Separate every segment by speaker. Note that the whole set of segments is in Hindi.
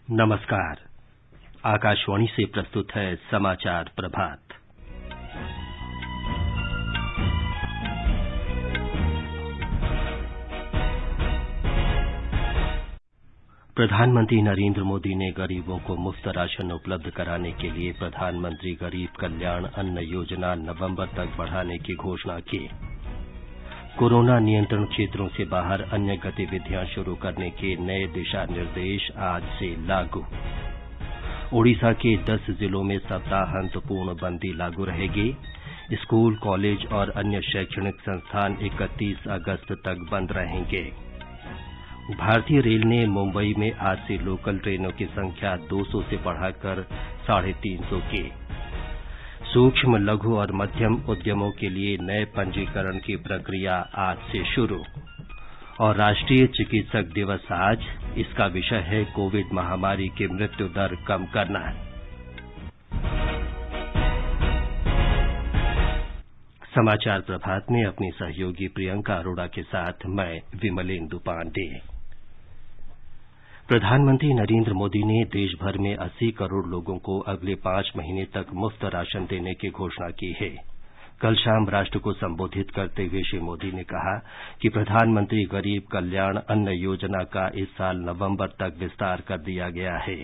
Speaker 1: नमस्कार। आकाशवाणी से प्रस्तुत है समाचार प्रभात। प्रधानमंत्री नरेंद्र मोदी ने गरीबों को मुफ्त राशन उपलब्ध कराने के लिए प्रधानमंत्री गरीब कल्याण अन्न योजना नवंबर तक बढ़ाने की घोषणा की। कोरोना नियंत्रण क्षेत्रों से बाहर अन्य गतिविधियां शुरू करने के नए दिशा निर्देश आज से लागू। ओडिशा के 10 जिलों में सप्ताहांत पूर्णबंदी लागू रहेगी। स्कूल, कॉलेज और अन्य शैक्षणिक संस्थान 31 अगस्त तक बंद रहेंगे। भारतीय रेल ने मुंबई में आज से लोकल ट्रेनों की संख्या 200 से बढ़ाकर 350 की। सूक्ष्म, लघु और मध्यम उद्यमों के लिए नए पंजीकरण की प्रक्रिया आज से शुरू। और राष्ट्रीय चिकित्सक दिवस आज, इसका विषय है कोविड महामारी की मृत्यु दर कम करना। समाचार प्रभात में अपनी सहयोगी प्रियंका अरोड़ा के साथ मैं विमलेंदु पांडे। प्रधानमंत्री नरेंद्र मोदी ने देश भर में 80 करोड़ लोगों को अगले 5 महीने तक मुफ्त राशन देने की घोषणा की है। कल शाम राष्ट्र को संबोधित करते हुए श्री मोदी ने कहा कि प्रधानमंत्री गरीब कल्याण अन्न योजना का इस साल नवंबर तक विस्तार कर दिया गया है।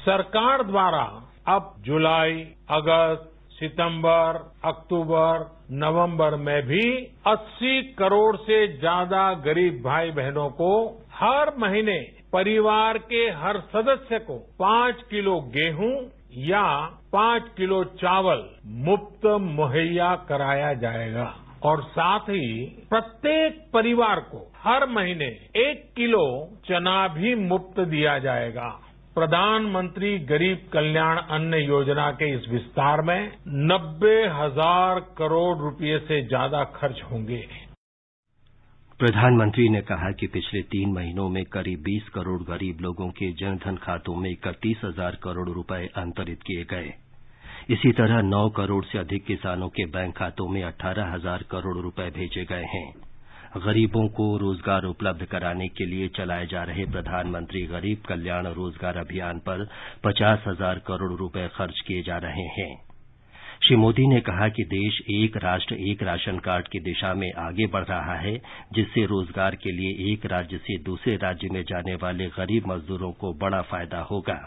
Speaker 2: सरकार द्वारा अब जुलाई, अगस्त, सितंबर, अक्टूबर, नवंबर में भी 80 करोड़ से ज्यादा गरीब भाई बहनों को हर महीने परिवार के हर सदस्य को 5 किलो गेहूं या 5 किलो चावल मुफ्त मुहैया कराया जाएगा और साथ ही प्रत्येक परिवार को हर महीने 1 किलो चना भी मुफ्त दिया जाएगा। प्रधानमंत्री गरीब कल्याण अन्न योजना के इस विस्तार में 90,000 करोड़ रुपए से ज्यादा खर्च होंगे।
Speaker 1: प्रधानमंत्री ने कहा कि पिछले 3 महीनों में करीब 20 करोड़ गरीब लोगों के जनधन खातों में 31,000 करोड़ रुपए अंतरित किए गए। इसी तरह 9 करोड़ से अधिक किसानों के बैंक खातों में 18,000 करोड़ रुपए भेजे गए हैं। गरीबों को रोजगार उपलब्ध कराने के लिए चलाए जा रहे प्रधानमंत्री गरीब कल्याण रोजगार अभियान पर 50,000 करोड़ रुपए खर्च किए जा रहे हैं। श्री मोदी ने कहा कि देश एक राष्ट्र एक राशन कार्ड की दिशा में आगे बढ़ रहा है, जिससे रोजगार के लिए एक राज्य से दूसरे राज्य में जाने वाले गरीब मजदूरों को बड़ा फायदा होगा।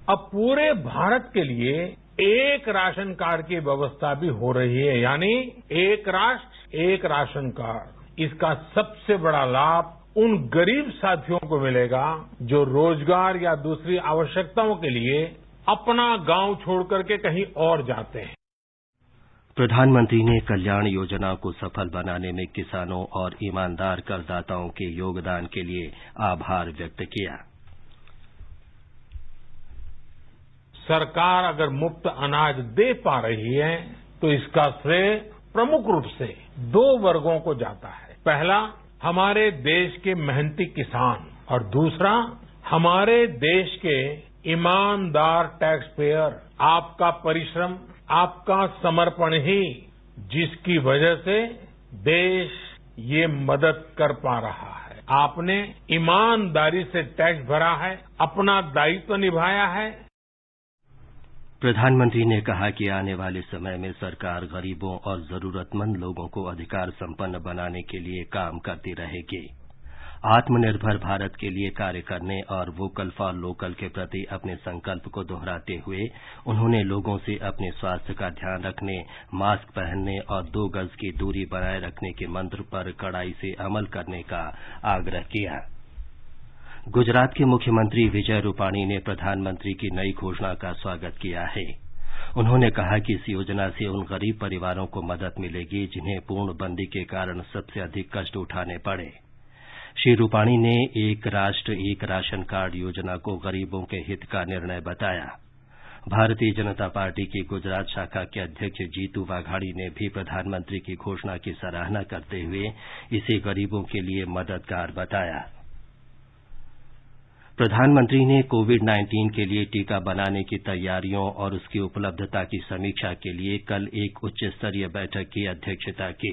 Speaker 2: अब पूरे भारत के लिए एक राशन कार्ड की व्यवस्था भी हो रही है, यानी एक राष्ट्र एक राशन कार्ड। इसका सबसे बड़ा लाभ उन गरीब साथियों को मिलेगा जो रोजगार या दूसरी आवश्यकताओं के लिए अपना गांव छोड़कर के कहीं और जाते हैं।
Speaker 1: प्रधानमंत्री ने कल्याण योजना को सफल बनाने में किसानों और ईमानदार करदाताओं के योगदान के लिए आभार व्यक्त किया।
Speaker 2: सरकार अगर मुफ्त अनाज दे पा रही है तो इसका श्रेय प्रमुख रूप से 2 वर्गों को जाता है। पहला, हमारे देश के मेहनती किसान और दूसरा, हमारे देश के ईमानदार टैक्स पेयर। आपका परिश्रम, आपका समर्पण ही जिसकी वजह से देश ये मदद कर पा रहा है। आपने ईमानदारी से टैक्स भरा है, अपना दायित्व निभाया है।
Speaker 1: प्रधानमंत्री ने कहा कि आने वाले समय में सरकार गरीबों और जरूरतमंद लोगों को अधिकार संपन्न बनाने के लिए काम करती रहेगी। आत्मनिर्भर भारत के लिए कार्य करने और वोकल फॉर लोकल के प्रति अपने संकल्प को दोहराते हुए उन्होंने लोगों से अपने स्वास्थ्य का ध्यान रखने, मास्क पहनने और 2 गज की दूरी बनाए रखने के मंत्र पर कड़ाई से अमल करने का आग्रह किया। गुजरात के मुख्यमंत्री विजय रूपाणी ने प्रधानमंत्री की नई घोषणा का स्वागत किया है। उन्होंने कहा कि इस योजना से उन गरीब परिवारों को मदद मिलेगी जिन्हें पूर्णबंदी के कारण सबसे अधिक कष्ट उठाने पड़े। श्री रूपाणी ने एक राष्ट्र एक राशन कार्ड योजना को गरीबों के हित का निर्णय बताया। भारतीय जनता पार्टी की गुजरात शाखा के अध्यक्ष जीतू वाघाणी ने भी प्रधानमंत्री की घोषणा की सराहना करते हुए इसे गरीबों के लिए मददगार बताया। प्रधानमंत्री ने कोविड-19 के लिए टीका बनाने की तैयारियों और उसकी उपलब्धता की समीक्षा के लिए कल एक उच्च स्तरीय बैठक की अध्यक्षता की।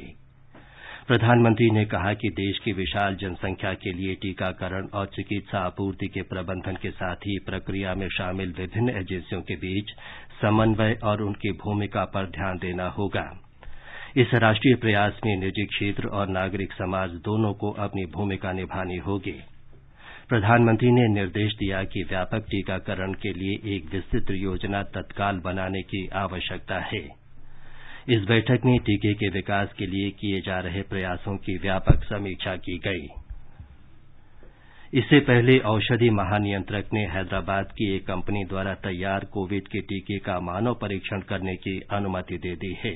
Speaker 1: प्रधानमंत्री ने कहा कि देश की विशाल जनसंख्या के लिए टीकाकरण और चिकित्सा आपूर्ति के प्रबंधन के साथ ही प्रक्रिया में शामिल विभिन्न एजेंसियों के बीच समन्वय और उनकी भूमिका पर ध्यान देना होगा। इस राष्ट्रीय प्रयास में निजी क्षेत्र और नागरिक समाज दोनों को अपनी भूमिका निभानी होगी। प्रधानमंत्री ने निर्देश दिया कि व्यापक टीकाकरण के लिए एक विस्तृत योजना तत्काल बनाने की आवश्यकता है। इस बैठक में टीके के विकास के लिए किए जा रहे प्रयासों की व्यापक समीक्षा की गई। इससे पहले औषधि महानियंत्रक ने हैदराबाद की एक कंपनी द्वारा तैयार कोविड के टीके का मानव परीक्षण करने की अनुमति दे दी है।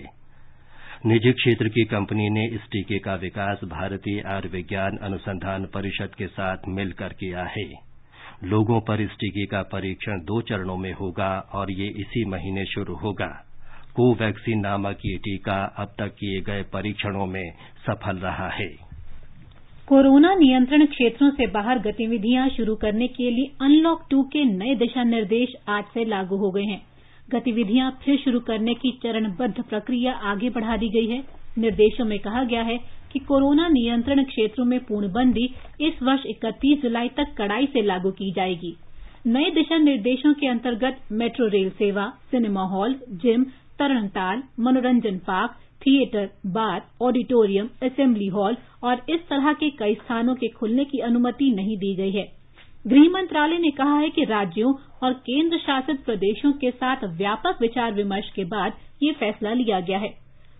Speaker 1: निजी क्षेत्र की कंपनी ने इस टीके का विकास भारतीय आयुर्विज्ञान अनुसंधान परिषद के साथ मिलकर किया है। लोगों पर इस टीके का परीक्षण 2 चरणों में होगा और ये इसी महीने शुरू होगा। कोवैक्सीन नामक ये टीका अब तक किए गए परीक्षणों में सफल रहा है।
Speaker 3: कोरोना नियंत्रण क्षेत्रों से बाहर गतिविधियां शुरू करने के लिए अनलॉक 2 के नए दिशा निर्देश आज से लागू हो गए हैं। गतिविधियां फिर शुरू करने की चरणबद्ध प्रक्रिया आगे बढ़ा दी गई है। निर्देशों में कहा गया है कि कोरोना नियंत्रण क्षेत्रों में पूर्णबंदी इस वर्ष 31 जुलाई तक कड़ाई से लागू की जाएगी। नए दिशा निर्देशों के अंतर्गत मेट्रो रेल सेवा, सिनेमा हॉल, जिम, तरणताल, मनोरंजन पार्क, थिएटर, बार, ऑडिटोरियम, असेंबली हॉल और इस तरह के कई स्थानों के खुलने की अनुमति नहीं दी गई है। गृह मंत्रालय ने कहा है कि राज्यों और केंद्र शासित प्रदेशों के साथ व्यापक विचार विमर्श के बाद ये फैसला लिया गया है।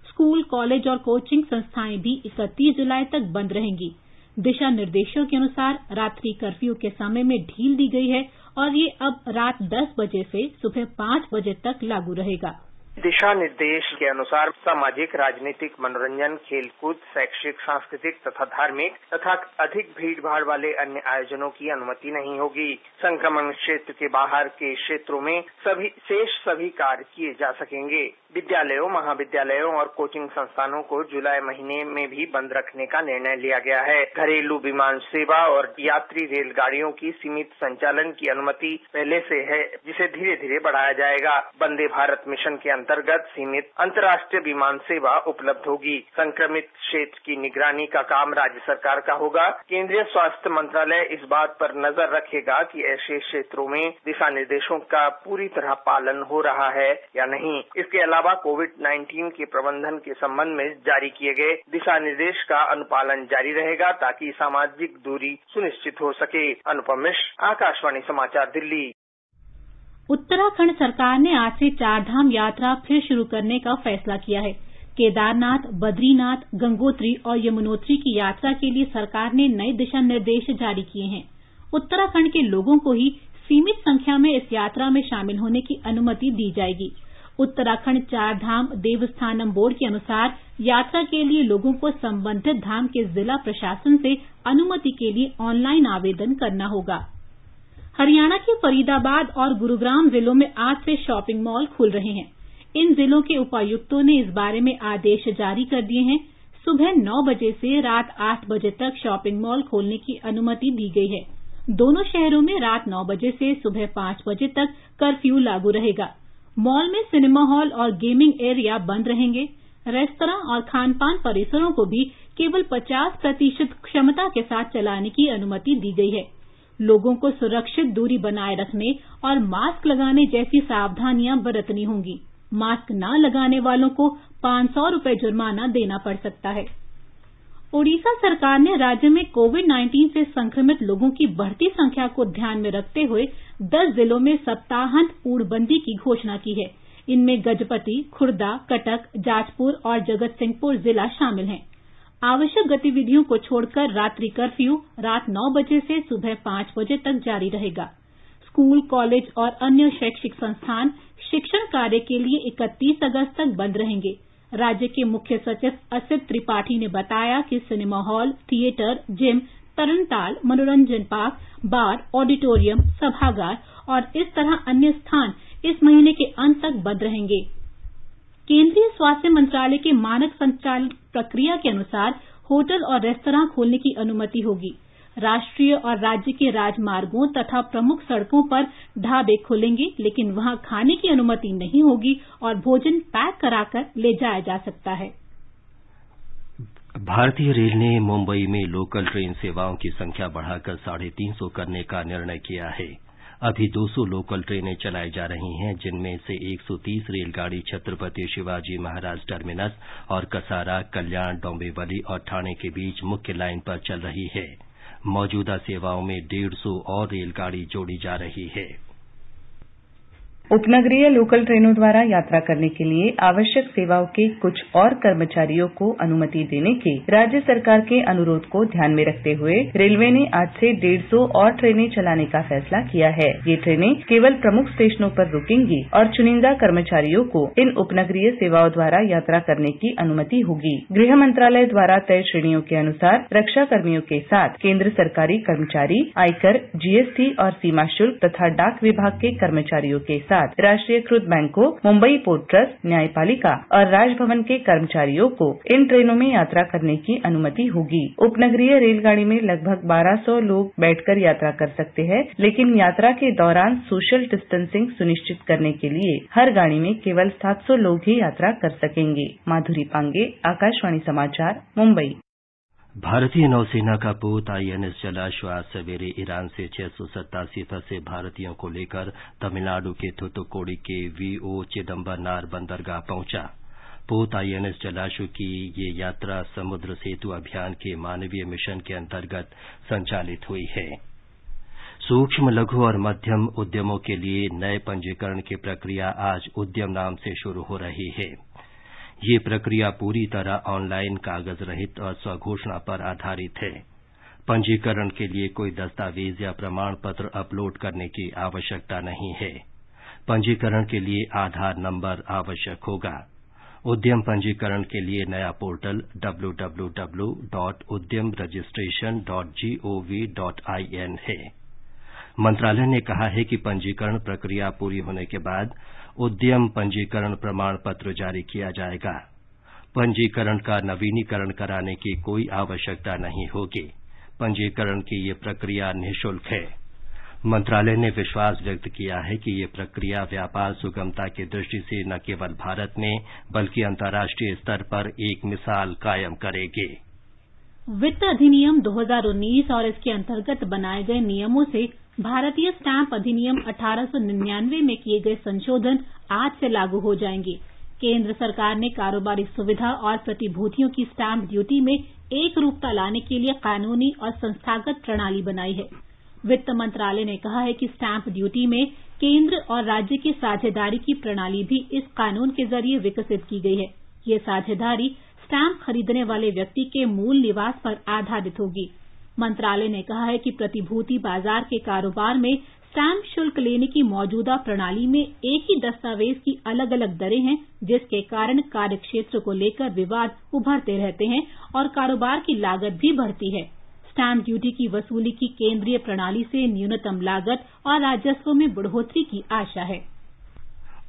Speaker 3: स्कूल, कॉलेज और कोचिंग संस्थाएं भी 31 जुलाई तक बंद रहेंगी। दिशा निर्देशों के अनुसार रात्रि कर्फ्यू के समय में ढील दी गई है और ये अब रात 10 बजे से सुबह 5 बजे तक लागू रहेगा।
Speaker 4: दिशा निर्देश के अनुसार सामाजिक, राजनीतिक, मनोरंजन, खेलकूद, शैक्षिक, सांस्कृतिक तथा धार्मिक तथा अधिक भीड़भाड़ वाले अन्य आयोजनों की अनुमति नहीं होगी। संक्रमण क्षेत्र के बाहर के क्षेत्रों में सभी कार्य किए जा सकेंगे। विद्यालयों, महाविद्यालयों और कोचिंग संस्थानों को जुलाई महीने में भी बंद रखने का निर्णय लिया गया है। घरेलू विमान सेवा और यात्री रेलगाड़ियों की सीमित संचालन की अनुमति पहले से है, जिसे धीरे धीरे बढ़ाया जाएगा। वंदे भारत मिशन के अंतर्गत सीमित अंतर्राष्ट्रीय विमान सेवा उपलब्ध होगी। संक्रमित क्षेत्र की निगरानी का काम राज्य सरकार का होगा। केंद्रीय स्वास्थ्य मंत्रालय इस बात पर नजर रखेगा कि ऐसे क्षेत्रों में दिशा निर्देशों का पूरी तरह पालन हो रहा है या नहीं। इसके अलावा कोविड-19 के प्रबंधन के संबंध में जारी किए गए दिशा निर्देश का अनुपालन जारी रहेगा ताकि सामाजिक दूरी सुनिश्चित हो सके। अनुपम मिश्र, आकाशवाणी समाचार, दिल्ली।
Speaker 3: उत्तराखंड सरकार ने आज से 4 धाम यात्रा फिर शुरू करने का फैसला किया है। केदारनाथ, बद्रीनाथ, गंगोत्री और यमुनोत्री की यात्रा के लिए सरकार ने नए दिशा निर्देश जारी किए हैं। उत्तराखंड के लोगों को ही सीमित संख्या में इस यात्रा में शामिल होने की अनुमति दी जाएगी। उत्तराखंड 4 धाम देवस्थानम बोर्ड के अनुसार यात्रा के लिए लोगों को संबंधित धाम के जिला प्रशासन से अनुमति के लिए ऑनलाइन आवेदन करना होगा। हरियाणा के फरीदाबाद और गुरुग्राम जिलों में आज से शॉपिंग मॉल खुल रहे हैं। इन जिलों के उपायुक्तों ने इस बारे में आदेश जारी कर दिए हैं। सुबह 9 बजे से रात 8 बजे तक शॉपिंग मॉल खोलने की अनुमति दी गई है। दोनों शहरों में रात 9 बजे से सुबह 5 बजे तक कर्फ्यू लागू रहेगा। मॉल में सिनेमा हॉल और गेमिंग एरिया बंद रहेंगे। रेस्तरां और खानपान परिसरों को भी केवल 50% क्षमता के साथ चलाने की अनुमति दी गई है। लोगों को सुरक्षित दूरी बनाए रखने और मास्क लगाने जैसी सावधानियां बरतनी होंगी। मास्क न लगाने वालों को 500 रुपए जुर्माना देना पड़ सकता है। ओडिशा सरकार ने राज्य में कोविड-19 से संक्रमित लोगों की बढ़ती संख्या को ध्यान में रखते हुए 10 जिलों में सप्ताहांत पूर्णबंदी की घोषणा की है। इनमें गजपति, खुर्दा, कटक, जाजपुर और जगतसिंहपुर जिला शामिल हैं। आवश्यक गतिविधियों को छोड़कर रात्रि कर्फ्यू रात 9 बजे से सुबह 5 बजे तक जारी रहेगा। स्कूल, कॉलेज और अन्य शैक्षिक संस्थान शिक्षण कार्य के लिए 31 अगस्त तक बंद रहेंगे। राज्य के मुख्य सचिव असित त्रिपाठी ने बताया कि सिनेमा हॉल, थिएटर, जिम, तरणताल, मनोरंजन पार्क, बार, ऑडिटोरियम, सभागार और इस तरह अन्य स्थान इस महीने के अंत तक बंद रहेंगे। केंद्रीय स्वास्थ्य मंत्रालय के मानक संचालन प्रक्रिया के अनुसार होटल और रेस्तरां खोलने की अनुमति होगी। राष्ट्रीय और राज्य के राजमार्गों तथा प्रमुख सड़कों पर ढाबे खुलेंगे, लेकिन वहां खाने की अनुमति नहीं होगी और भोजन पैक कराकर ले जाया जा सकता है।
Speaker 1: भारतीय रेल ने मुंबई में लोकल ट्रेन सेवाओं की संख्या बढ़ाकर 350 करने का निर्णय किया है। अभी 200 लोकल ट्रेनें चलाई जा रही हैं, जिनमें से 130 रेलगाड़ी छत्रपति शिवाजी महाराज टर्मिनस और कसारा, कल्याण, डोंबिवली और ठाणे के बीच मुख्य लाइन पर चल रही है। मौजूदा सेवाओं में 150 और रेलगाड़ी जोड़ी जा रही है।
Speaker 5: उपनगरीय लोकल ट्रेनों द्वारा यात्रा करने के लिए आवश्यक सेवाओं के कुछ और कर्मचारियों को अनुमति देने के राज्य सरकार के अनुरोध को ध्यान में रखते हुए रेलवे ने आज से 150 और ट्रेनें चलाने का फैसला किया है। ये ट्रेनें केवल प्रमुख स्टेशनों पर रुकेंगी और चुनिंदा कर्मचारियों को इन उपनगरीय सेवाओं द्वारा यात्रा करने की अनुमति होगी। गृह मंत्रालय द्वारा तय श्रेणियों के अनुसार रक्षा कर्मियों के साथ केंद्र सरकारी कर्मचारी, आयकर, जीएसटी और सीमा शुल्क तथा डाक विभाग के कर्मचारियों के साथ राष्ट्रीयकृत बैंकों, मुंबई पोर्ट ट्रस्ट, न्यायपालिका और राजभवन के कर्मचारियों को इन ट्रेनों में यात्रा करने की अनुमति होगी। उपनगरीय रेलगाड़ी में लगभग 1200 लोग बैठकर यात्रा कर सकते हैं, लेकिन यात्रा के दौरान सोशल डिस्टेंसिंग सुनिश्चित करने के लिए हर गाड़ी में केवल 700 लोग ही यात्रा कर सकेंगे। माधुरी पांगे, आकाशवाणी समाचार, मुंबई।
Speaker 1: भारतीय नौसेना का पोत आईएनएस जलाश्व आज सवेरे ईरान से 687 फंसे भारतीयों को लेकर तमिलनाडु के थूथुक्कुडी के वीओ चिदम्बरनार बंदरगाह पहुंचा। पोत आईएनएस जलाश्व की ये यात्रा समुद्र सेतु अभियान के मानवीय मिशन के अंतर्गत संचालित हुई है। सूक्ष्म, लघु और मध्यम उद्यमों के लिए नए पंजीकरण की प्रक्रिया आज उद्यम नाम से शुरू हो रही है। ये प्रक्रिया पूरी तरह ऑनलाइन, कागज रहित और स्वघोषणा पर आधारित है। पंजीकरण के लिए कोई दस्तावेज या प्रमाण पत्र अपलोड करने की आवश्यकता नहीं है। पंजीकरण के लिए आधार नंबर आवश्यक होगा। उद्यम पंजीकरण के लिए नया पोर्टल www.udyamregistration.gov.in है। मंत्रालय ने कहा है कि पंजीकरण प्रक्रिया पूरी होने के बाद उद्यम पंजीकरण प्रमाण पत्र जारी किया जाएगा। पंजीकरण का नवीनीकरण कराने की कोई आवश्यकता नहीं होगी। पंजीकरण की ये प्रक्रिया निःशुल्क है। मंत्रालय ने विश्वास व्यक्त किया है कि ये प्रक्रिया व्यापार सुगमता की दृष्टि से न केवल भारत में बल्कि अंतर्राष्ट्रीय स्तर पर एक मिसाल कायम करेगी।
Speaker 3: वित्त अधिनियम 2019 और इसके अंतर्गत बनाए गए नियमों से भारतीय स्टैंप अधिनियम 1899 में किए गए संशोधन आज से लागू हो जाएंगे। केंद्र सरकार ने कारोबारी सुविधा और प्रतिभूतियों की स्टैंप ड्यूटी में एक रूपता लाने के लिए कानूनी और संस्थागत प्रणाली बनाई है। वित्त मंत्रालय ने कहा है कि स्टैंप ड्यूटी में केंद्र और राज्य की साझेदारी की प्रणाली भी इस कानून के जरिए विकसित की गई है। ये साझेदारी स्टैंप खरीदने वाले व्यक्ति के मूल निवास पर आधारित होगी। मंत्रालय ने कहा है कि प्रतिभूति बाजार के कारोबार में स्टैंप शुल्क लेने की मौजूदा प्रणाली में एक ही दस्तावेज की अलग अलग दरें हैं, जिसके कारण कार्यक्षेत्र को लेकर विवाद उभरते रहते हैं और कारोबार की लागत भी बढ़ती है। स्टैंप ड्यूटी की वसूली की केंद्रीय प्रणाली से न्यूनतम लागत और राजस्व में बढ़ोतरी की आशा है।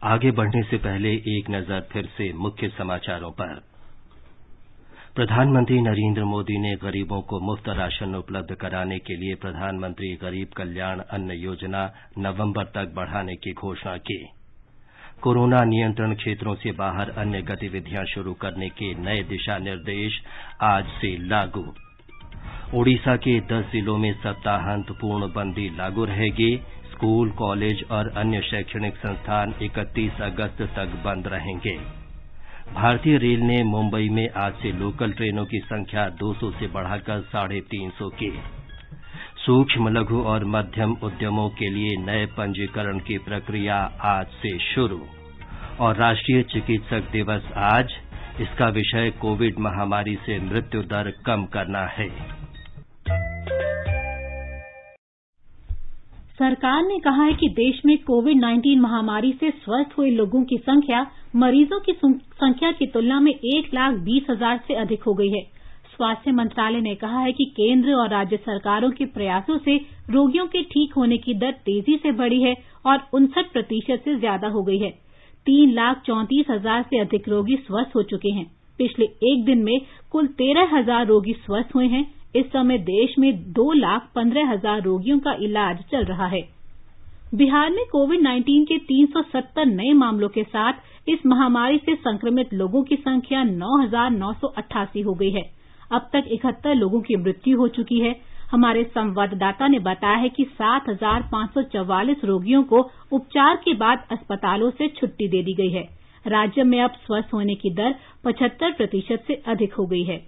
Speaker 1: आगे बढ़ने से पहले एक नजर फिर से मुख्य समाचारों पर। प्रधानमंत्री नरेंद्र मोदी ने गरीबों को मुफ्त राशन उपलब्ध कराने के लिए प्रधानमंत्री गरीब कल्याण अन्न योजना नवंबर तक बढ़ाने की घोषणा की। कोरोना नियंत्रण क्षेत्रों से बाहर अन्य गतिविधियां शुरू करने के नए दिशा निर्देश आज से लागू। ओडिशा के 10 जिलों में सप्ताहांत पूर्णबंदी लागू रहेगी। स्कूल, कॉलेज और अन्य शैक्षणिक संस्थान 31 अगस्त तक बंद रहेंगे। भारतीय रेल ने मुंबई में आज से लोकल ट्रेनों की संख्या 200 से बढ़ाकर 350 की। सूक्ष्म, लघु और मध्यम उद्यमों के लिए नए पंजीकरण की प्रक्रिया आज से शुरू। और राष्ट्रीय चिकित्सक दिवस आज, इसका विषय कोविड महामारी से मृत्यु दर कम करना है।
Speaker 3: सरकार ने कहा है कि देश में कोविड-19 महामारी से स्वस्थ हुए लोगों की संख्या मरीजों की संख्या की तुलना में 1,20,000 से अधिक हो गई है। स्वास्थ्य मंत्रालय ने कहा है कि केंद्र और राज्य सरकारों के प्रयासों से रोगियों के ठीक होने की दर तेजी से बढ़ी है और 59% से ज्यादा हो गई है। 3,34,000 से अधिक रोगी स्वस्थ हो चुके हैं। पिछले एक दिन में कुल 13,000 रोगी स्वस्थ हुए हैं। इस समय देश में 2,15,000 रोगियों का इलाज चल रहा है। बिहार में कोविड-19 के 370 नए मामलों के साथ इस महामारी से संक्रमित लोगों की संख्या 9,988 हो गई है। अब तक 71 लोगों की मृत्यु हो चुकी है। हमारे संवाददाता ने बताया है कि 7,544 रोगियों को उपचार के बाद अस्पतालों से छुट्टी दे दी गई है। राज्य में अब स्वस्थ होने की दर 75% से अधिक हो गई है।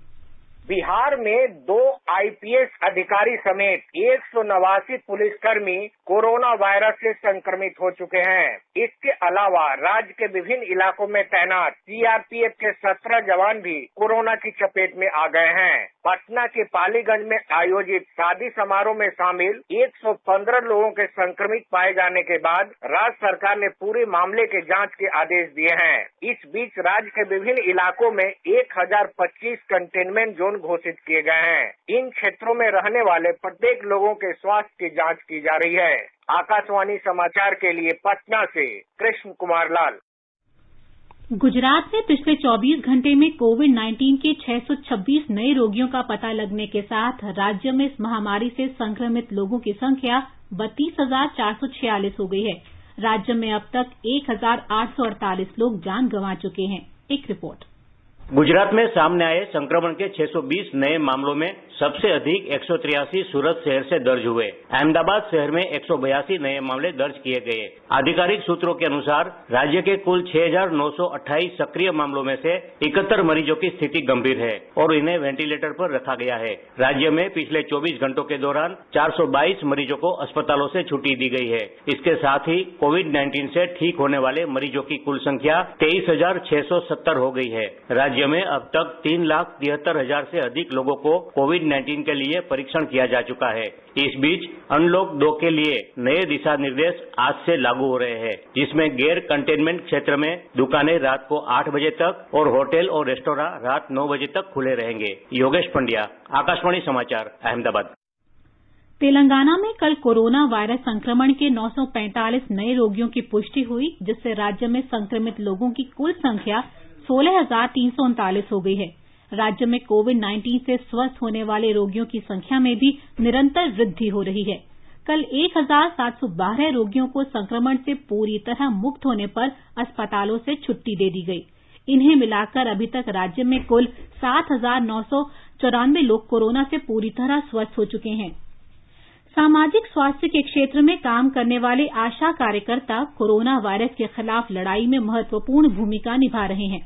Speaker 4: बिहार में 2 आईपीएस अधिकारी समेत 189 पुलिसकर्मी कोरोना वायरस से संक्रमित हो चुके हैं। इसके अलावा राज्य के विभिन्न इलाकों में तैनात सीआरपीएफ के 17 जवान भी कोरोना की चपेट में आ गए हैं। पटना के पालीगंज में आयोजित शादी समारोह में शामिल 115 लोगों के संक्रमित पाए जाने के बाद राज्य सरकार ने पूरे मामले के जांच के आदेश दिए हैं। इस बीच राज्य के विभिन्न इलाकों में 1025 कंटेनमेंट जोन घोषित किए गए हैं। इन क्षेत्रों में रहने वाले प्रत्येक लोगों के स्वास्थ्य की जांच की जा रही है। आकाशवाणी समाचार के लिए पटना से कृष्ण कुमार लाल।
Speaker 3: गुजरात में पिछले 24 घंटे में कोविड-19 के 626 नए रोगियों का पता लगने के साथ राज्य में इस महामारी से संक्रमित लोगों की संख्या 32,446 हो गई है। राज्य में अब तक 1,848 लोग जान गंवा चुके हैं। एक रिपोर्ट।
Speaker 6: गुजरात में सामने आए संक्रमण के 620 नए मामलों में सबसे अधिक 183 सूरत शहर से दर्ज हुए। अहमदाबाद शहर में 182 नए मामले दर्ज किए गए। आधिकारिक सूत्रों के अनुसार राज्य के कुल 6,928 सक्रिय मामलों में से 71 मरीजों की स्थिति गंभीर है और इन्हें वेंटिलेटर पर रखा गया है। राज्य में पिछले 24 घंटों के दौरान 422 मरीजों को अस्पतालों से छुट्टी दी गई है। इसके साथ ही कोविड-19 से ठीक होने वाले मरीजों की कुल संख्या 23,670 हो गई है। राज्य में अब तक 3,73,000 से अधिक लोगों को कोविड-19 के लिए परीक्षण किया जा चुका है। इस बीच अनलॉक 2 के लिए नए दिशा निर्देश आज से लागू हो रहे हैं, जिसमें गैर कंटेनमेंट क्षेत्र में दुकानें रात को 8 बजे तक और होटल और रेस्टोरेंट रात 9 बजे तक खुले रहेंगे। योगेश पंड्या, आकाशवाणी समाचार, अहमदाबाद।
Speaker 3: तेलंगाना में कल कोरोना वायरस संक्रमण के 945 नए रोगियों की पुष्टि हुई, जिससे राज्य में संक्रमित लोगों की कुल संख्या 16,339 हो गई है। राज्य में कोविड-19 से स्वस्थ होने वाले रोगियों की संख्या में भी निरंतर वृद्धि हो रही है। कल 1,712 रोगियों को संक्रमण से पूरी तरह मुक्त होने पर अस्पतालों से छुट्टी दे दी गई। इन्हें मिलाकर अभी तक राज्य में कुल 7,994 लोग कोरोना से पूरी तरह स्वस्थ हो चुके हैं। सामाजिक स्वास्थ्य के क्षेत्र में काम करने वाले आशा कार्यकर्ता कोरोना वायरस के खिलाफ लड़ाई में महत्वपूर्ण भूमिका निभा रहे हैं।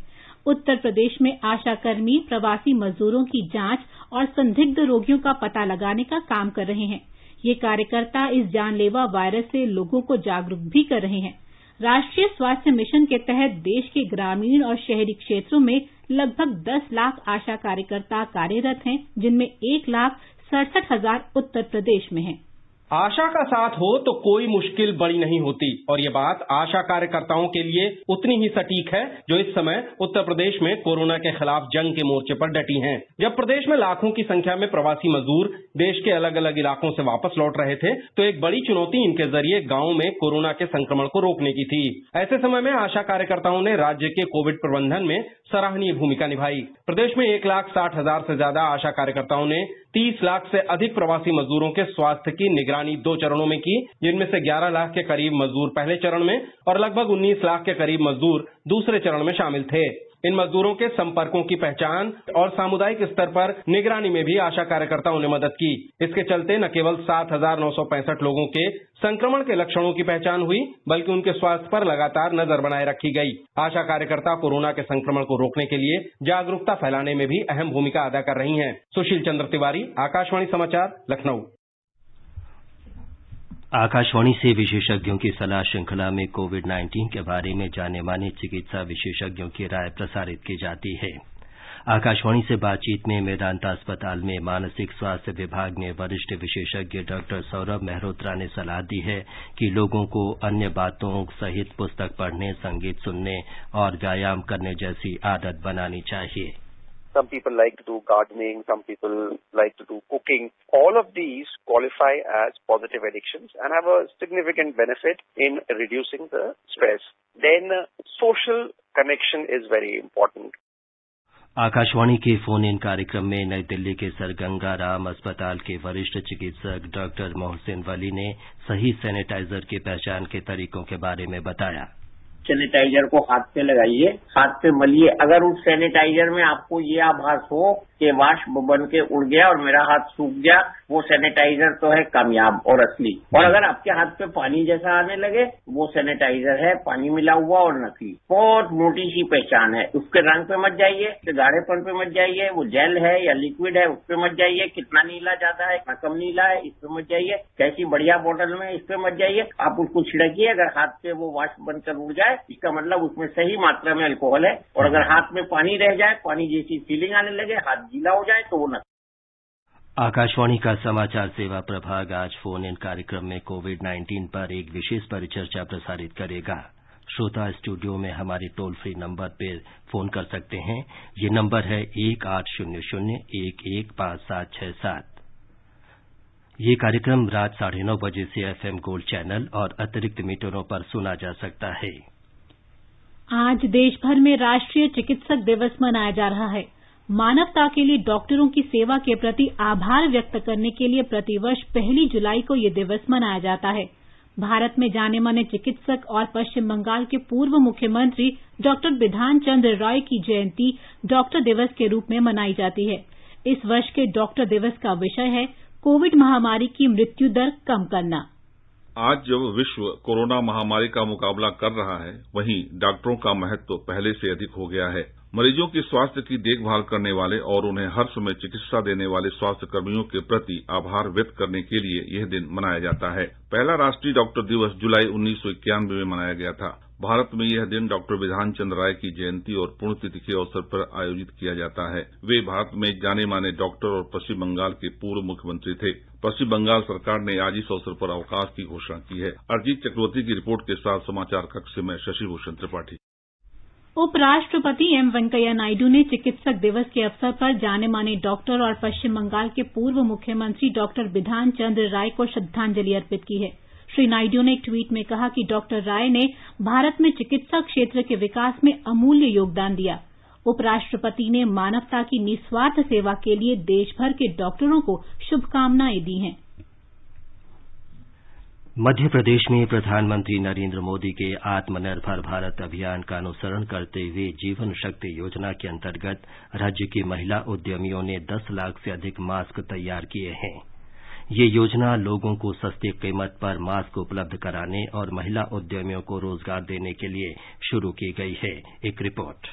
Speaker 3: उत्तर प्रदेश में आशाकर्मी प्रवासी मजदूरों की जांच और संदिग्ध रोगियों का पता लगाने का काम कर रहे हैं। ये कार्यकर्ता इस जानलेवा वायरस से लोगों को जागरूक भी कर रहे हैं। राष्ट्रीय स्वास्थ्य मिशन के तहत देश के ग्रामीण और शहरी क्षेत्रों में लगभग 10 लाख आशा कार्यकर्ता कार्यरत हैं, जिनमें 1,67,000 उत्तर प्रदेश में हैं।
Speaker 7: आशा का साथ हो तो कोई मुश्किल बड़ी नहीं होती, और ये बात आशा कार्यकर्ताओं के लिए उतनी ही सटीक है जो इस समय उत्तर प्रदेश में कोरोना के खिलाफ जंग के मोर्चे पर डटी हैं। जब प्रदेश में लाखों की संख्या में प्रवासी मजदूर देश के अलग अलग इलाकों से वापस लौट रहे थे, तो एक बड़ी चुनौती इनके जरिए गांव में कोरोना के संक्रमण को रोकने की थी। ऐसे समय में आशा कार्यकर्ताओं ने राज्य के कोविड प्रबंधन में सराहनीय भूमिका निभाई। प्रदेश में 1,60,000 से ज्यादा आशा कार्यकर्ताओं ने 30 लाख से अधिक प्रवासी मजदूरों के स्वास्थ्य की निगरानी 2 चरणों में की, जिनमें से 11 लाख के करीब मजदूर पहले चरण में और लगभग 19 लाख के करीब मजदूर दूसरे चरण में शामिल थे। इन मजदूरों के संपर्कों की पहचान और सामुदायिक स्तर पर निगरानी में भी आशा कार्यकर्ताओं ने मदद की। इसके चलते न केवल 7,965 लोगों के संक्रमण के लक्षणों की पहचान हुई, बल्कि उनके स्वास्थ्य पर लगातार नजर बनाए रखी गई। आशा कार्यकर्ता कोरोना के संक्रमण को रोकने के लिए जागरूकता फैलाने में भी अहम भूमिका अदा कर रही हैं। सुशील चंद्र तिवारी, आकाशवाणी समाचार, लखनऊ।
Speaker 1: आकाशवाणी से विशेषज्ञों की सलाह श्रृंखला में कोविड-19 के बारे में जाने माने चिकित्सा विशेषज्ञों की राय प्रसारित की जाती है। आकाशवाणी से बातचीत में मेदांता अस्पताल में मानसिक स्वास्थ्य विभाग में वरिष्ठ विशेषज्ञ डॉक्टर सौरभ मेहरोत्रा ने सलाह दी है कि लोगों को अन्य बातों सहित पुस्तक पढ़ने, संगीत सुनने और व्यायाम करने जैसी आदत बनानी चाहिए।
Speaker 8: Some people like to do gardening, some people like to do cooking. All of these qualify as positive addictions and have a significant benefit in reducing the stress. Then social connection is very important.
Speaker 1: Akashvani के फोन इन कार्यक्रम में नई दिल्ली के सर गंगा राम अस्पताल के वरिष्ठ चिकित्सक डॉक्टर मोहसिन वली ने सही सैनिटाइजर की पहचान के तरीकों के बारे में बताया।
Speaker 9: सैनिटाइजर को हाथ पे लगाइए, हाथ पे मलिए। अगर उस सैनिटाइजर में आपको ये आभास हो कि वाष्प बन के उड़ गया और मेरा हाथ सूख गया, वो सैनिटाइजर तो है कामयाब और असली। और अगर आपके हाथ पे पानी जैसा आने लगे, वो सैनिटाइजर है पानी मिला हुआ और नकली। बहुत मोटी सी पहचान है। उसके रंग पे मत जाइए, उसके गाढ़ेपन पे मत जाइए, वो जेल है या लिक्विड है उस पे मत जाइए, कितना नीला ज्यादा है कितना कम नीला है इस पे मत जाइए, कैसी बढ़िया बोतल में इस पे मत जाइए। आप उसको छिड़किए, अगर हाथ पे वो वाष्प बनकर उड़ जाए इसका मतलब उसमें सही मात्रा में अल्कोहल है। और अगर हाथ में पानी रह जाए, पानी जैसी फीलिंग आने लगे, हाथ गीला हो जाए तो वो न।
Speaker 1: आकाशवाणी का समाचार सेवा प्रभाग आज फोन इन कार्यक्रम में कोविड-19 पर एक विशेष परिचर्चा प्रसारित करेगा। श्रोता स्टूडियो में हमारे टोल फ्री नंबर पर फोन कर सकते हैं। ये नंबर है 1800-115767। ये कार्यक्रम रात 9:30 बजे से FM गोल्ड चैनल और अतिरिक्त मीटरों पर सुना जा सकता है।
Speaker 3: आज देश भर में राष्ट्रीय चिकित्सक दिवस मनाया जा रहा है। मानवता के लिए डॉक्टरों की सेवा के प्रति आभार व्यक्त करने के लिए प्रतिवर्ष 1 जुलाई को ये दिवस मनाया जाता है। भारत में जाने माने चिकित्सक और पश्चिम बंगाल के पूर्व मुख्यमंत्री डॉक्टर बिधान चंद्र रॉय की जयंती डॉक्टर दिवस के रूप में मनाई जाती है। इस वर्ष के डॉक्टर दिवस का विषय है कोविड महामारी की मृत्यु दर कम करना।
Speaker 10: आज जब विश्व कोरोना महामारी का मुकाबला कर रहा है, वहीं डॉक्टरों का महत्व पहले से अधिक हो गया है। मरीजों की स्वास्थ्य की देखभाल करने वाले और उन्हें हर समय चिकित्सा देने वाले स्वास्थ्य कर्मियों के प्रति आभार व्यक्त करने के लिए यह दिन मनाया जाता है। पहला राष्ट्रीय डॉक्टर दिवस जुलाई 1991 में मनाया गया था। भारत में यह दिन डॉक्टर बिधान चंद्र राय की जयंती और पुण्यतिथि के अवसर पर आयोजित किया जाता है। वे भारत में जाने माने डॉक्टर और पश्चिम बंगाल के पूर्व मुख्यमंत्री थे। पश्चिम बंगाल सरकार ने आज इस अवसर पर अवकाश की घोषणा की है। अरिजीत चक्रवर्ती की रिपोर्ट के साथ समाचार कक्ष से मैं शशिभूषण त्रिपाठी।
Speaker 3: उपराष्ट्रपति एम वेंकैया नायडू ने चिकित्सक दिवस के अवसर पर जाने माने डॉक्टर और पश्चिम बंगाल के पूर्व मुख्यमंत्री डॉक्टर बिधान चंद्र राय को श्रद्धांजलि अर्पित की है। श्री नायडू ने एक ट्वीट में कहा कि डॉक्टर राय ने भारत में चिकित्सा क्षेत्र के विकास में अमूल्य योगदान दिया। उपराष्ट्रपति ने मानवता की निस्वार्थ सेवा के लिए देश भर के डॉक्टरों को शुभकामनाएं दी हैं।
Speaker 1: मध्य प्रदेश में प्रधानमंत्री नरेंद्र मोदी के आत्मनिर्भर भारत अभियान का अनुसरण करते हुए जीवन शक्ति योजना के अंतर्गत राज्य की महिला उद्यमियों ने 10 लाख से अधिक मास्क तैयार किए हैं। ये योजना लोगों को सस्ती कीमत पर मास्क उपलब्ध कराने और महिला उद्यमियों को रोजगार देने के लिए शुरू की गई है। एक रिपोर्ट।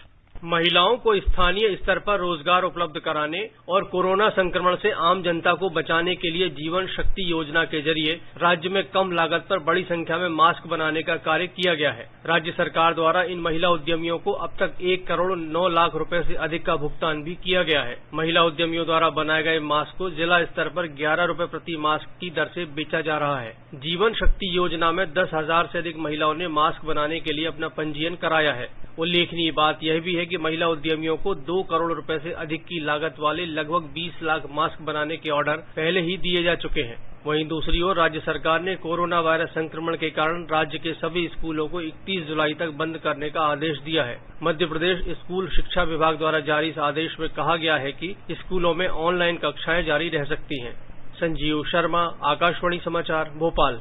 Speaker 11: महिलाओं को स्थानीय स्तर पर रोजगार उपलब्ध कराने और कोरोना संक्रमण से आम जनता को बचाने के लिए जीवन शक्ति योजना के जरिए राज्य में कम लागत पर बड़ी संख्या में मास्क बनाने का कार्य किया गया है। राज्य सरकार द्वारा इन महिला उद्यमियों को अब तक 1 करोड़ 9 लाख रुपए से अधिक का भुगतान भी किया गया है। महिला उद्यमियों द्वारा बनाए गए मास्क को जिला स्तर पर 11 रुपए प्रति मास्क की दर से बेचा जा रहा है। जीवन शक्ति योजना में 10,000 से अधिक महिलाओं ने मास्क बनाने के लिए अपना पंजीयन कराया है। उल्लेखनीय बात यह भी है कि महिला उद्यमियों को 2 करोड़ रुपए से अधिक की लागत वाले लगभग 20 लाख मास्क बनाने के ऑर्डर पहले ही दिए जा चुके हैं। वहीं दूसरी ओर राज्य सरकार ने कोरोना वायरस संक्रमण के कारण राज्य के सभी स्कूलों को 31 जुलाई तक बंद करने का आदेश दिया है। मध्य प्रदेश स्कूल शिक्षा विभाग द्वारा जारी इस आदेश में कहा गया है कि स्कूलों में ऑनलाइन कक्षाएं जारी रह सकती हैं। संजीव शर्मा, आकाशवाणी समाचार, भोपाल।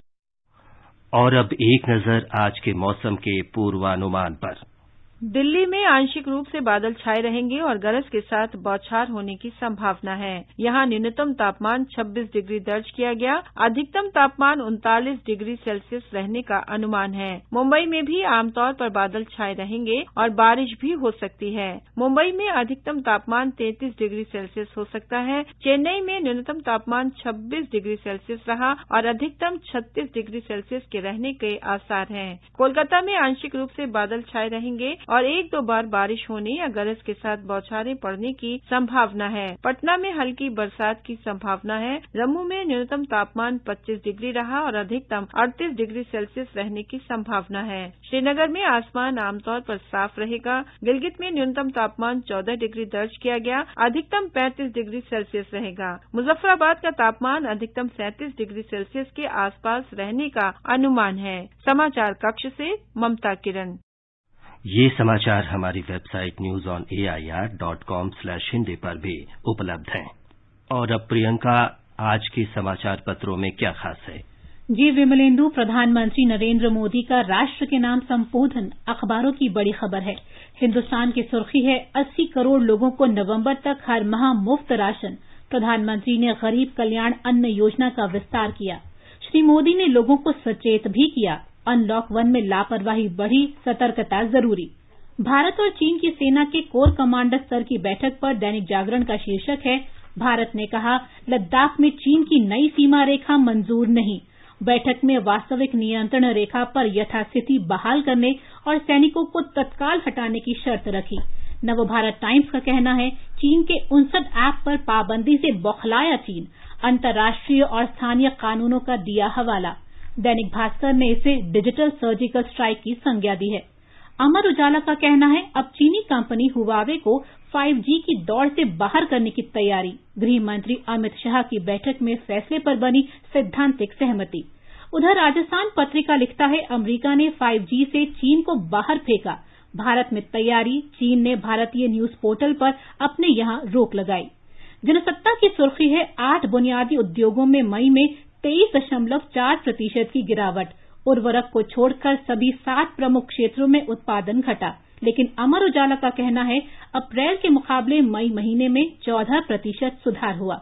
Speaker 1: और अब एक नजर आज के मौसम के पूर्वानुमान पर।
Speaker 12: दिल्ली में आंशिक रूप से बादल छाए रहेंगे और गरज के साथ बौछार होने की संभावना है। यहां न्यूनतम तापमान 26 डिग्री दर्ज किया गया, अधिकतम तापमान 39 डिग्री सेल्सियस रहने का अनुमान है। मुंबई में भी आमतौर पर बादल छाए रहेंगे और बारिश भी हो सकती है। मुंबई में अधिकतम तापमान 33 डिग्री सेल्सियस हो सकता है। चेन्नई में न्यूनतम तापमान 26 डिग्री सेल्सियस रहा और अधिकतम 36 डिग्री सेल्सियस के रहने के आसार हैं। कोलकाता में आंशिक रूप से बादल छाए रहेंगे और 1-2 बार बारिश होने या गरज के साथ बौछारें पड़ने की संभावना है। पटना में हल्की बरसात की संभावना है। जम्मू में न्यूनतम तापमान 25 डिग्री रहा और अधिकतम 38 डिग्री सेल्सियस रहने की संभावना है। श्रीनगर में आसमान आमतौर पर साफ रहेगा। गिलगित में न्यूनतम तापमान 14 डिग्री दर्ज किया गया, अधिकतम 35 डिग्री सेल्सियस रहेगा। मुजफ्फराबाद का तापमान अधिकतम 37 डिग्री सेल्सियस के आसपास रहने का अनुमान है। समाचार कक्ष से ममता किरण।
Speaker 1: ये समाचार हमारी वेबसाइट newsonair.com/hindi पर भी उपलब्ध हैं। और अब प्रियंका, आज के समाचार पत्रों में क्या खास है?
Speaker 3: जी विमलेंदु, प्रधानमंत्री नरेंद्र मोदी का राष्ट्र के नाम संबोधन अखबारों की बड़ी खबर है। हिन्दुस्तान की सुर्खी है 80 करोड़ लोगों को नवंबर तक हर माह मुफ्त राशन। प्रधानमंत्री ने गरीब कल्याण अन्न योजना का विस्तार किया। श्री मोदी ने लोगों को सचेत भी किया। अनलॉक 1 में लापरवाही बढ़ी, सतर्कता जरूरी। भारत और चीन की सेना के कोर कमांडर स्तर की बैठक पर दैनिक जागरण का शीर्षक है, भारत ने कहा लद्दाख में चीन की नई सीमा रेखा मंजूर नहीं। बैठक में वास्तविक नियंत्रण रेखा पर यथास्थिति बहाल करने और सैनिकों को तत्काल हटाने की शर्त रखी। नवभारत टाइम्स का कहना है, चीन के 59 ऐप पर पाबंदी से बौखलाया चीन, अंतर्राष्ट्रीय और स्थानीय कानूनों का दिया हवाला। दैनिक भास्कर ने इसे डिजिटल सर्जिकल स्ट्राइक की संज्ञा दी है। अमर उजाला का कहना है, अब चीनी कंपनी हुआवे को 5G की दौड़ से बाहर करने की तैयारी। गृह मंत्री अमित शाह की बैठक में फैसले पर बनी सैद्धांतिक सहमति। उधर राजस्थान पत्रिका लिखता है, अमेरिका ने 5G से चीन को बाहर फेंका, भारत में तैयारी। चीन ने भारतीय न्यूज पोर्टल पर अपने यहां रोक लगाई। जनसत्ता की सुर्खी है, 8 बुनियादी उद्योगों में मई में 23.4% की गिरावट। उर्वरक को छोड़कर सभी 7 प्रमुख क्षेत्रों में उत्पादन घटा। लेकिन अमर उजाला का कहना है, अप्रैल के मुकाबले मई महीने में 14% सुधार हुआ।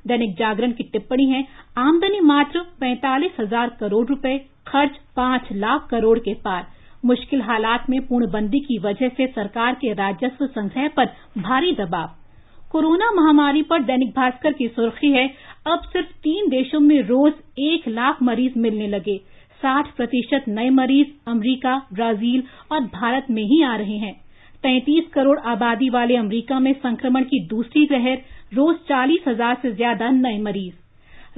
Speaker 3: दैनिक जागरण की टिप्पणी है, आमदनी मात्र 45,000 करोड़ रुपए, खर्च 5 लाख करोड़ के पार। मुश्किल हालात में पूर्णबंदी की वजह से सरकार के राजस्व संग्रह पर भारी दबाव। कोरोना महामारी पर दैनिक भास्कर की सुर्खी है, अब सिर्फ 3 देशों में रोज 1 लाख मरीज मिलने लगे। 60% नए मरीज अमेरिका, ब्राजील और भारत में ही आ रहे हैं। 33 करोड़ आबादी वाले अमेरिका में संक्रमण की दूसरी लहर, रोज 40,000 से ज्यादा नए मरीज।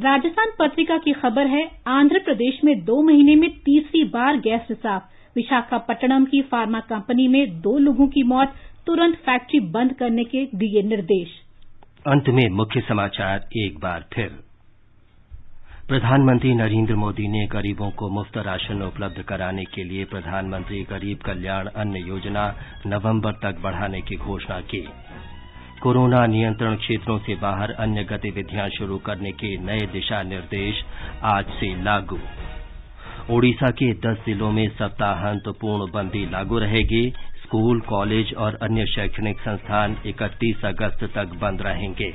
Speaker 3: राजस्थान पत्रिका की खबर है, आंध्र प्रदेश में 2 महीने में तीसरी बार गैस रिसाव। विशाखापट्टनम की फार्मा कंपनी में 2 लोगों की मौत, तुरंत फैक्ट्री बंद करने के दिए निर्देश।
Speaker 1: अंत में मुख्य समाचार एक बार फिर। प्रधानमंत्री नरेंद्र मोदी ने गरीबों को मुफ्त राशन उपलब्ध कराने के लिए प्रधानमंत्री गरीब कल्याण अन्न योजना नवंबर तक बढ़ाने की घोषणा की। कोरोना नियंत्रण क्षेत्रों से बाहर अन्य गतिविधियां शुरू करने के नए दिशा निर्देश आज से लागू। ओडिशा के 10 जिलों में सप्ताहांत पूर्णबंदी लागू रहेगी। स्कूल, कॉलेज और अन्य शैक्षणिक संस्थान 31 अगस्त तक बंद रहेंगे।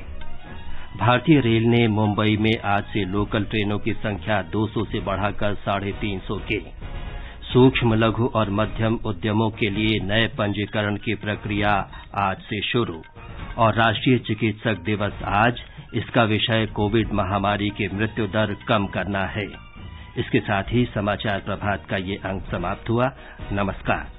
Speaker 1: भारतीय रेल ने मुंबई में आज से लोकल ट्रेनों की संख्या 200 से बढ़ाकर 350 की। सूक्ष्म, लघु और मध्यम उद्यमों के लिए नए पंजीकरण की प्रक्रिया आज से शुरू। और राष्ट्रीय चिकित्सक दिवस आज, इसका विषय कोविड महामारी की मृत्यु दर कम करना है। इसके साथ ही समाचार प्रभात का ये अंक समाप्त हुआ। नमस्कार।